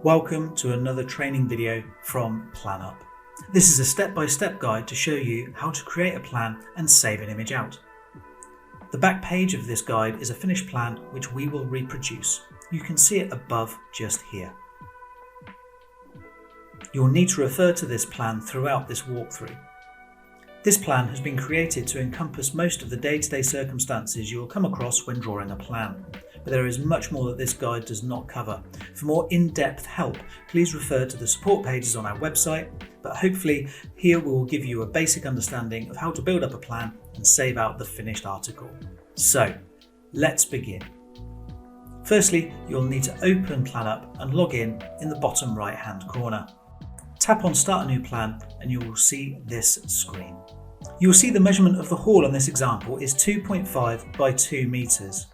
Welcome to another training video from PlanUp. This is a step-by-step guide to show you how to create a plan and save an image out. The back page of this guide is a finished plan which we will reproduce. You can see it above just here. You'll need to refer to this plan throughout this walkthrough. This plan has been created to encompass most of the day-to-day circumstances you'll come across when drawing a plan, but there is much more that this guide does not cover. For more in-depth help, please refer to the support pages on our website, but hopefully here we will give you a basic understanding of how to build up a plan and save out the finished article. So, let's begin. Firstly, you'll need to open PlanUp and log in the bottom right-hand corner. Tap on Start a New Plan and you will see this screen. You will see the measurement of the hall on this example is 2.5 by 2 meters.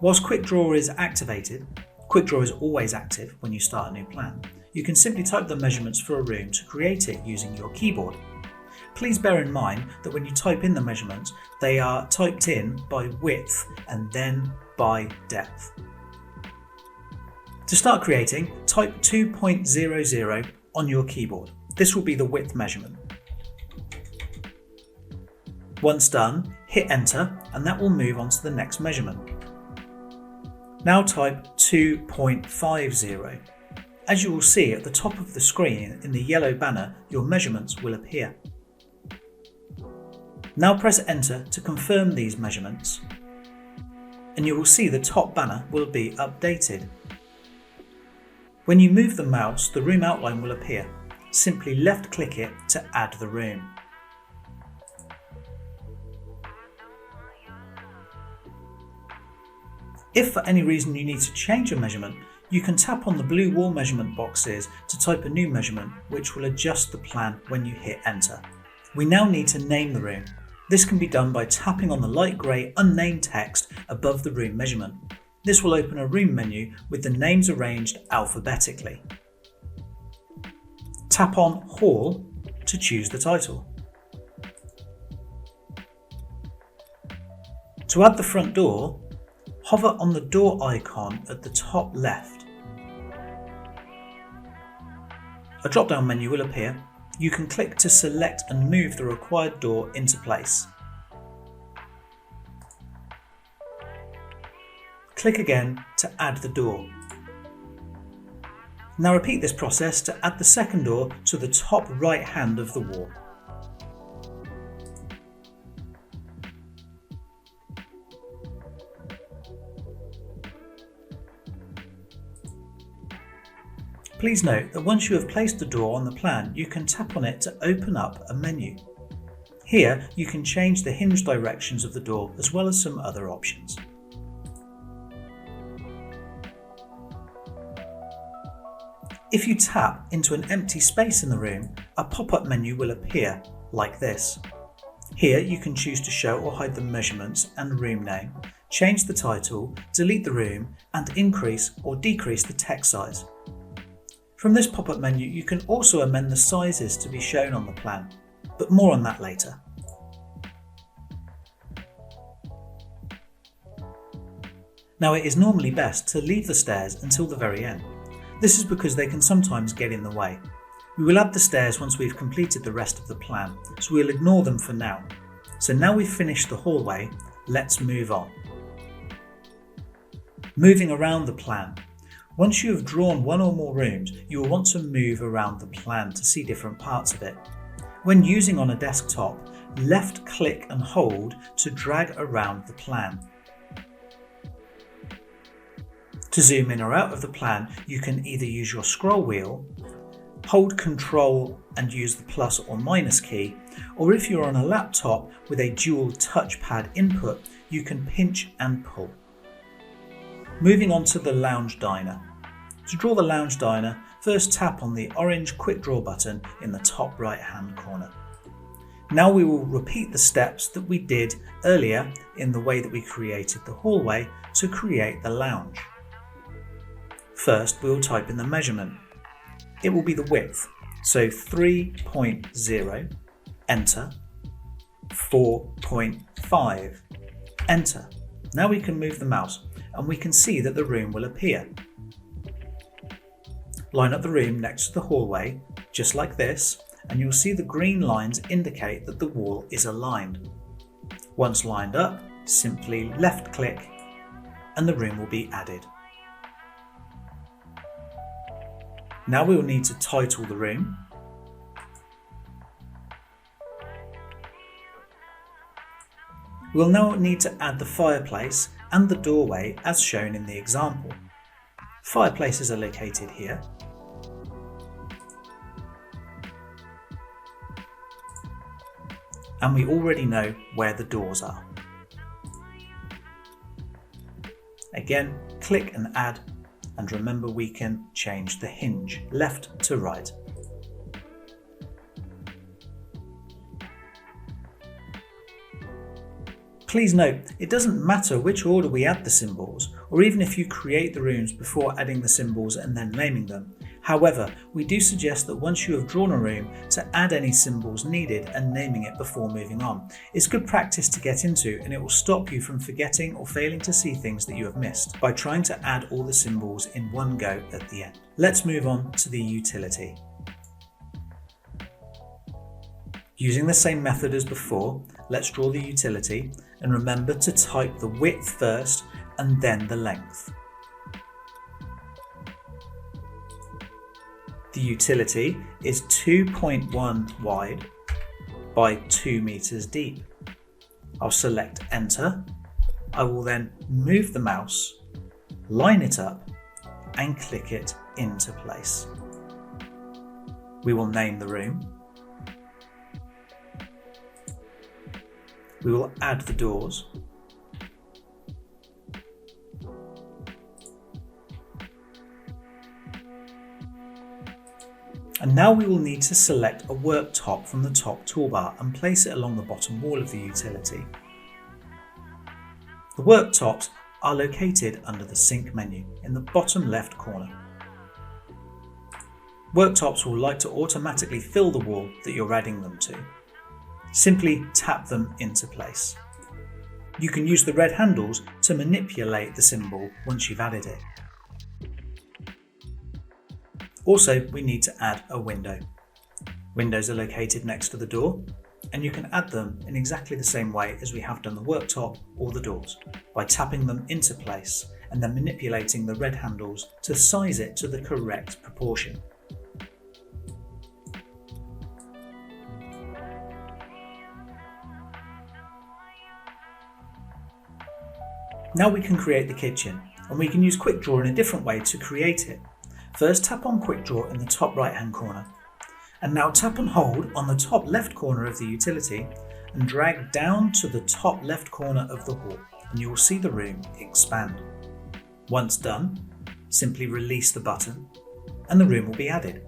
Whilst Quick Draw is activated, Quick Draw is always active when you start a new plan, you can simply type the measurements for a room to create it using your keyboard. Please bear in mind that when you type in the measurements, they are typed in by width and then by depth. To start creating, type 2.00 on your keyboard. This will be the width measurement. Once done, hit enter and that will move on to the next measurement. Now type 2.50. As you will see at the top of the screen in the yellow banner, your measurements will appear. Now press enter to confirm these measurements and you will see the top banner will be updated. When you move the mouse, the room outline will appear. Simply left click it to add the room. If for any reason you need to change a measurement, you can tap on the blue wall measurement boxes to type a new measurement, which will adjust the plan when you hit enter. We now need to name the room. This can be done by tapping on the light grey unnamed text above the room measurement. This will open a room menu with the names arranged alphabetically. Tap on Hall to choose the title. To add the front door, hover on the door icon at the top left. A drop-down menu will appear. You can click to select and move the required door into place. Click again to add the door. Now repeat this process to add the second door to the top right hand of the wall. Please note that once you have placed the door on the plan, you can tap on it to open up a menu. Here you can change the hinge directions of the door as well as some other options. If you tap into an empty space in the room, a pop-up menu will appear like this. Here you can choose to show or hide the measurements and room name, change the title, delete the room, and increase or decrease the text size. From this pop-up menu, you can also amend the sizes to be shown on the plan, but more on that later. Now it is normally best to leave the stairs until the very end. This is because they can sometimes get in the way. We will add the stairs once we've completed the rest of the plan, so we'll ignore them for now. So now we've finished the hallway, let's move on. Moving around the plan. Once you have drawn one or more rooms, you will want to move around the plan to see different parts of it. When using on a desktop, left click and hold to drag around the plan. To zoom in or out of the plan, you can either use your scroll wheel, hold Ctrl and use the plus or minus key, or if you're on a laptop with a dual touchpad input, you can pinch and pull. Moving on to the lounge diner. To draw the lounge diner, first tap on the orange Quick Draw button in the top right hand corner. Now we will repeat the steps that we did earlier in the way that we created the hallway to create the lounge. First, we will type in the measurement. It will be the width, so 3.0, enter, 4.5, enter. Now we can move the mouse and we can see that the room will appear. Line up the room next to the hallway, just like this, and you'll see the green lines indicate that the wall is aligned. Once lined up, simply left click and the room will be added. Now we will need to title the room. We'll now need to add the fireplace and the doorway as shown in the example. Fireplaces are located here. And we already know where the doors are. Again, click and add, and remember we can change the hinge left to right. Please note, it doesn't matter which order we add the symbols, or even if you create the rooms before adding the symbols and then naming them. However, we do suggest that once you have drawn a room, to add any symbols needed and naming it before moving on. It's good practice to get into, and it will stop you from forgetting or failing to see things that you have missed by trying to add all the symbols in one go at the end. Let's move on to the utility. Using the same method as before, let's draw the utility, and remember to type the width first and then the length. The utility is 2.1 wide by 2 meters deep. I'll select enter. I will then move the mouse, line it up and click it into place. We will name the room. We will add the doors. And now we will need to select a worktop from the top toolbar and place it along the bottom wall of the utility. The worktops are located under the Sync menu in the bottom left corner. Worktops will like to automatically fill the wall that you're adding them to. Simply tap them into place. You can use the red handles to manipulate the symbol once you've added it. Also, we need to add a window. Windows are located next to the door, and you can add them in exactly the same way as we have done the worktop or the doors, by tapping them into place and then manipulating the red handles to size it to the correct proportion. Now we can create the kitchen, and we can use Quick Draw in a different way to create it. First, tap on Quick Draw in the top right hand corner, and now tap and hold on the top left corner of the utility and drag down to the top left corner of the hall, and you will see the room expand. Once done, simply release the button and the room will be added.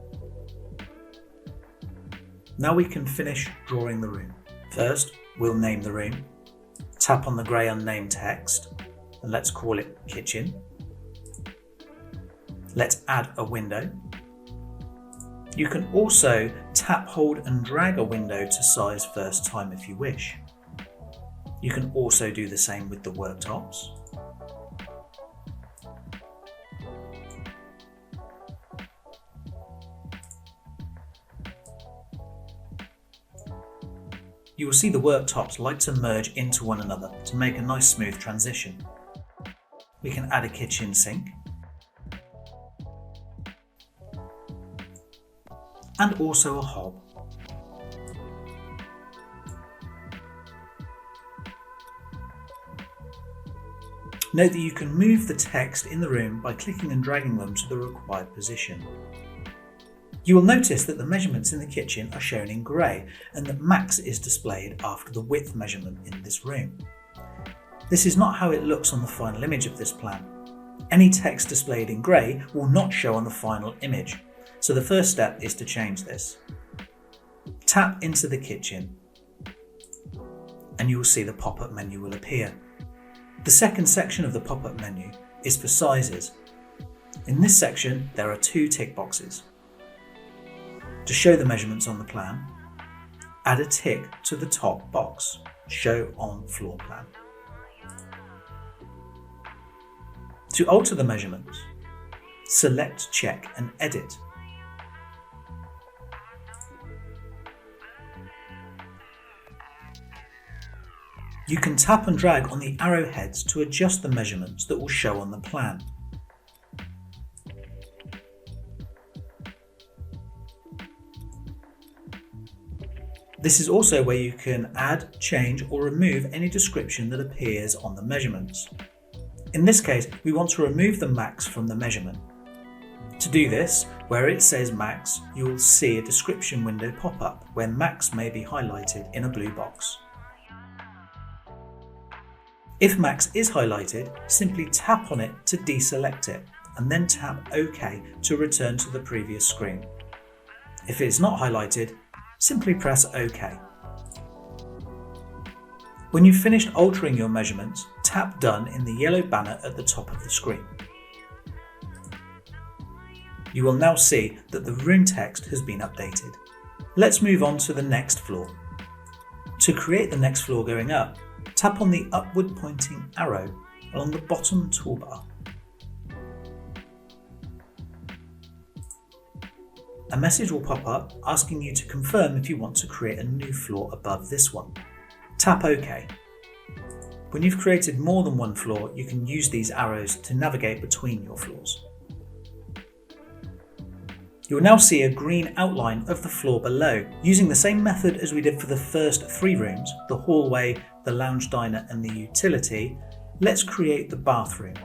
Now we can finish drawing the room. First, we'll name the room. Tap on the grey unnamed text and let's call it kitchen. Let's add a window. You can also tap, hold and drag a window to size first time if you wish. You can also do the same with the worktops. You will see the worktops like to merge into one another to make a nice smooth transition. We can add a kitchen sink and also a hob. Note that you can move the text in the room by clicking and dragging them to the required position. You will notice that the measurements in the kitchen are shown in grey and that max is displayed after the width measurement in this room. This is not how it looks on the final image of this plan. Any text displayed in grey will not show on the final image, so the first step is to change this. Tap into the kitchen and you will see the pop-up menu will appear. The second section of the pop-up menu is for sizes. In this section there are 2 tick boxes. To show the measurements on the plan, add a tick to the top box, Show on Floor Plan. To alter the measurements, select, check and edit. You can tap and drag on the arrowheads to adjust the measurements that will show on the plan. This is also where you can add, change or remove any description that appears on the measurements. In this case, we want to remove the max from the measurement. To do this, where it says max, you will see a description window pop up where max may be highlighted in a blue box. If max is highlighted, simply tap on it to deselect it and then tap OK to return to the previous screen. If it is not highlighted, simply press OK. When you've finished altering your measurements, tap Done in the yellow banner at the top of the screen. You will now see that the room text has been updated. Let's move on to the next floor. To create the next floor going up, tap on the upward pointing arrow along the bottom toolbar. A message will pop up asking you to confirm if you want to create a new floor above this one. Tap OK. When you've created more than one floor, you can use these arrows to navigate between your floors. You will now see a green outline of the floor below. Using the same method as we did for the first 3 rooms, the hallway, the lounge diner and the utility, let's create the bathroom.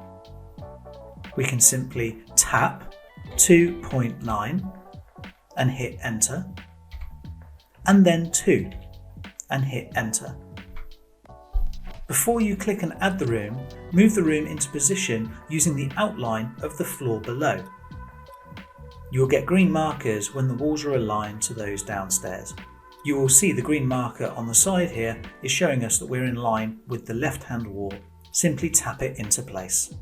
We can simply tap 2.9 and hit enter, and then 2 and hit enter. Before you click and add the room, move the room into position using the outline of the floor below. You will get green markers when the walls are aligned to those downstairs. You will see the green marker on the side here is showing us that we're in line with the left-hand wall. Simply tap it into place.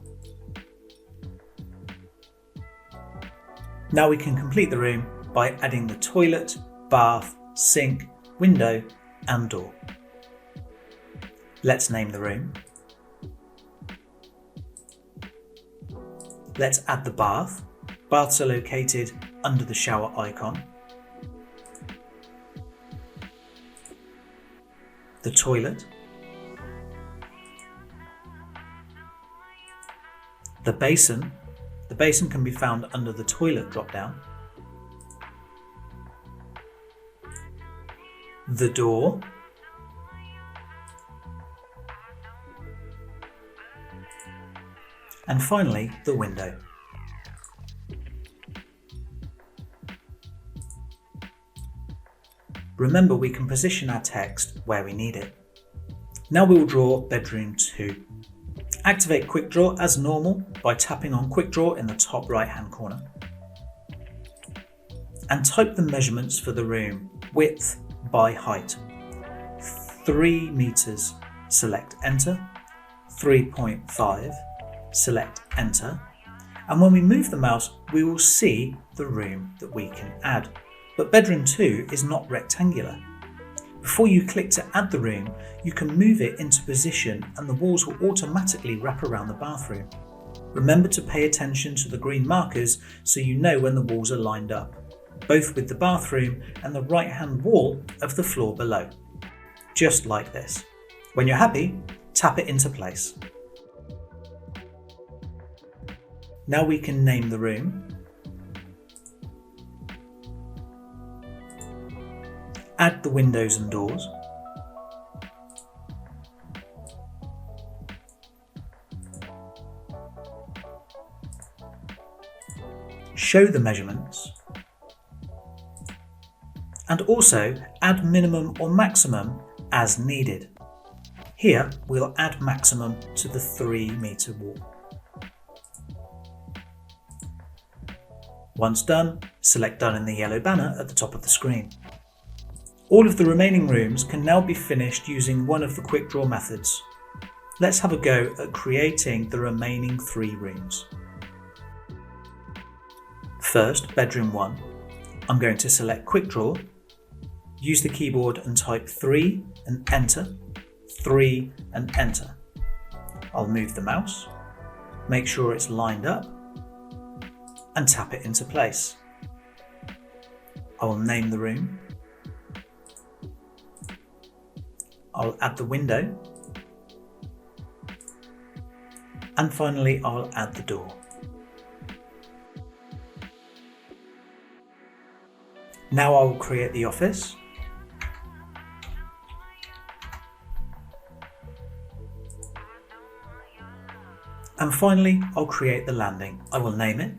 Now we can complete the room by adding the toilet, bath, sink, window and door. Let's name the room. Let's add the bath. Baths are located under the shower icon. The toilet. The basin. The basin can be found under the toilet drop-down. The door. And finally, the window. Remember, we can position our text where we need it. Now we will draw bedroom 2. Activate Quick Draw as normal by tapping on Quick Draw in the top right hand corner. And type the measurements for the room, width by height. 3 meters, select enter. 3.5, select enter. And when we move the mouse, we will see the room that we can add. But bedroom 2 is not rectangular. Before you click to add the room, you can move it into position and the walls will automatically wrap around the bathroom. Remember to pay attention to the green markers so you know when the walls are lined up, both with the bathroom and the right hand wall of the floor below. Just like this. When you're happy, tap it into place. Now we can name the room. Add the windows and doors. Show the measurements. And also add minimum or maximum as needed. Here we'll add maximum to the 3 meter wall. Once done, select Done in the yellow banner at the top of the screen. All of the remaining rooms can now be finished using one of the Quick Draw methods. Let's have a go at creating the remaining 3 rooms. First, bedroom 1. I'm going to select Quick Draw, use the keyboard and type 3 and enter, 3 and enter. I'll move the mouse, make sure it's lined up, and tap it into place. I will name the room. I'll add the window. And finally, I'll add the door. Now I will create the office. And finally, I'll create the landing. I will name it.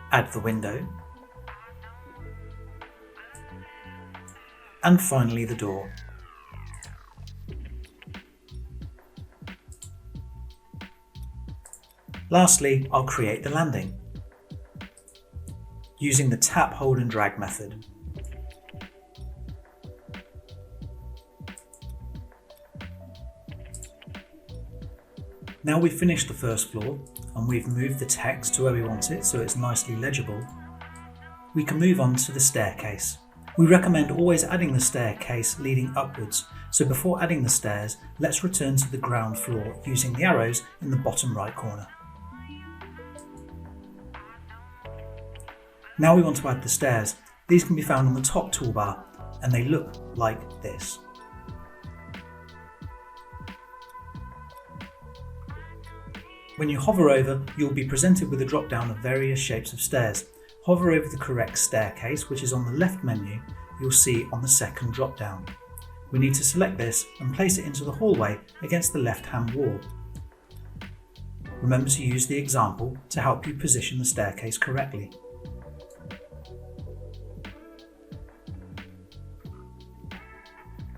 Add the window. And finally the door. Lastly, I'll create the landing using the tap, hold and drag method. Now we've finished the first floor and we've moved the text to where we want it so it's nicely legible, we can move on to the staircase. We recommend always adding the staircase leading upwards, so before adding the stairs, let's return to the ground floor using the arrows in the bottom right corner. Now we want to add the stairs. These can be found on the top toolbar and they look like this. When you hover over, you'll be presented with a drop down of various shapes of stairs. Hover over the correct staircase, which is on the left menu, you'll see on the second drop down. We need to select this and place it into the hallway against the left hand wall. Remember to use the example to help you position the staircase correctly.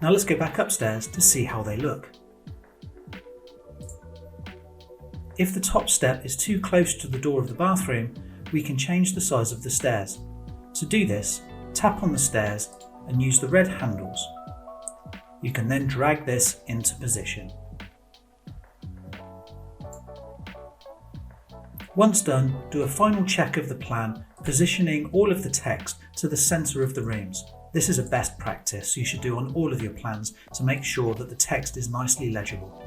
Now let's go back upstairs to see how they look. If the top step is too close to the door of the bathroom, we can change the size of the stairs. To do this, tap on the stairs and use the red handles. You can then drag this into position. Once done, do a final check of the plan, positioning all of the text to the centre of the rooms. This is a best practice you should do on all of your plans to make sure that the text is nicely legible.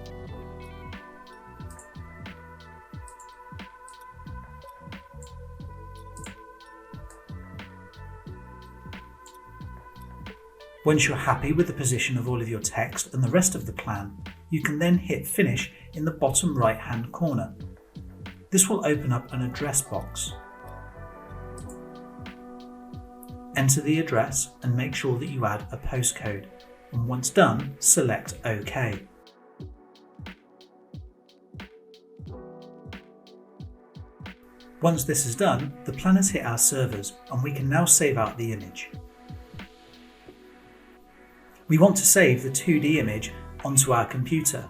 Once you're happy with the position of all of your text and the rest of the plan, you can then hit Finish in the bottom right hand corner. This will open up an address box. Enter the address and make sure that you add a postcode, and once done, select OK. Once this is done, the plan has hit our servers and we can now save out the image. We want to save the 2D image onto our computer,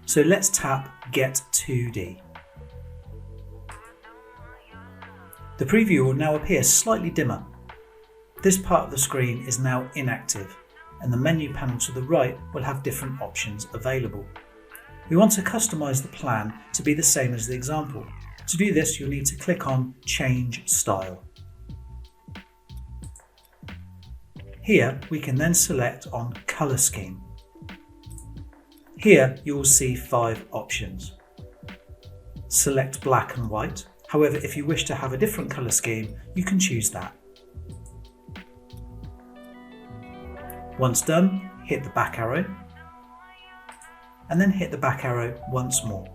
so let's tap Get 2D. The preview will now appear slightly dimmer. This part of the screen is now inactive, and the menu panel to the right will have different options available. We want to customize the plan to be the same as the example. To do this, you'll need to click on Change Style. Here, we can then select on Colour Scheme. Here, you will see 5 options. Select black and white. However, if you wish to have a different colour scheme, you can choose that. Once done, hit the back arrow, and then hit the back arrow once more.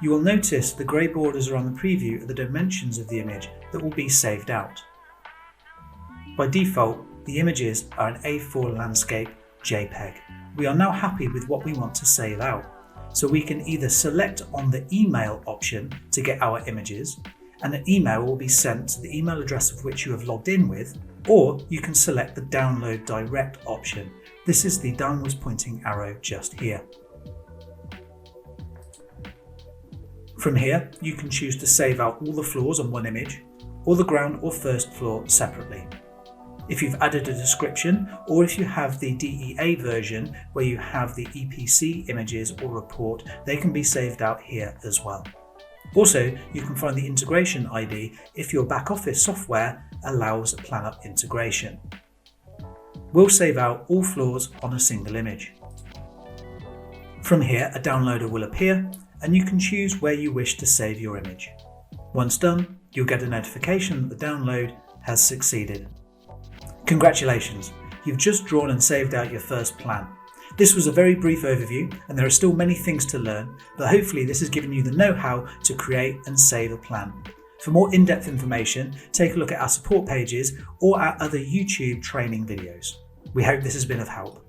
You will notice the grey borders around the preview are the dimensions of the image that will be saved out. By default, the images are an A4 landscape JPEG. We are now happy with what we want to save out, so we can either select on the email option to get our images, and an email will be sent to the email address of which you have logged in with, or you can select the Download Direct option. This is the downwards pointing arrow just here. From here, you can choose to save out all the floors on one image, or the ground or first floor separately. If you've added a description, or if you have the DEA version where you have the EPC images or report, they can be saved out here as well. Also, you can find the integration ID if your back office software allows PlanUp integration. We'll save out all floors on a single image. From here, a downloader will appear, and you can choose where you wish to save your image. Once done, you'll get a notification that the download has succeeded. Congratulations, you've just drawn and saved out your first plan. This was a very brief overview, and there are still many things to learn, but hopefully this has given you the know-how to create and save a plan. For more in-depth information, take a look at our support pages or our other YouTube training videos. We hope this has been of help.